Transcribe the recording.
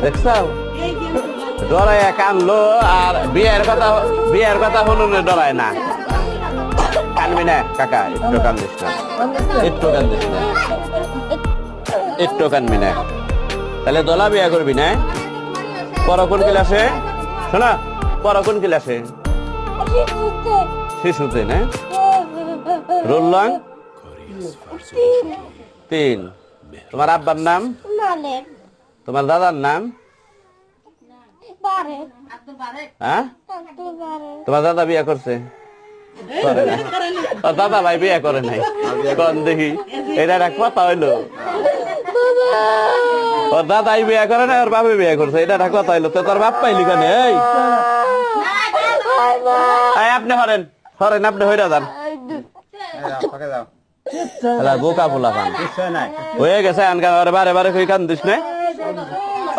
দেখছাও ডরাইয়া কানলো আর বিয়ের কথা হলো না ডরায় না কানবি না কাকা একটু কান্দিস না একটু কান্দিস না একটু কানবি না তাহলে দোলা বিয়া করবি না পর কোন ক্লাসে শোনা পর কোন ক্লাসে শিশুতে না রোল লং 3 তোমার আব্বার নাম তোমার দাদার নাম হ্যাঁ তোমার দাদা বিয়ে করছে দাদা ভাই বিয়ে করে নাই কোন দেখি এটা এক কথা হইলো ওর দাদাই বিয়ে করে না ওর বাবা বিয়ে করছে এটা এক কথা হইলো তো তোর বাপ পাইলি কেন এই আপনি হরেন আপনি হইরা যান বোকা পোলা কান হয়ে গেছে আনকা বারে বারে কই কান দিস না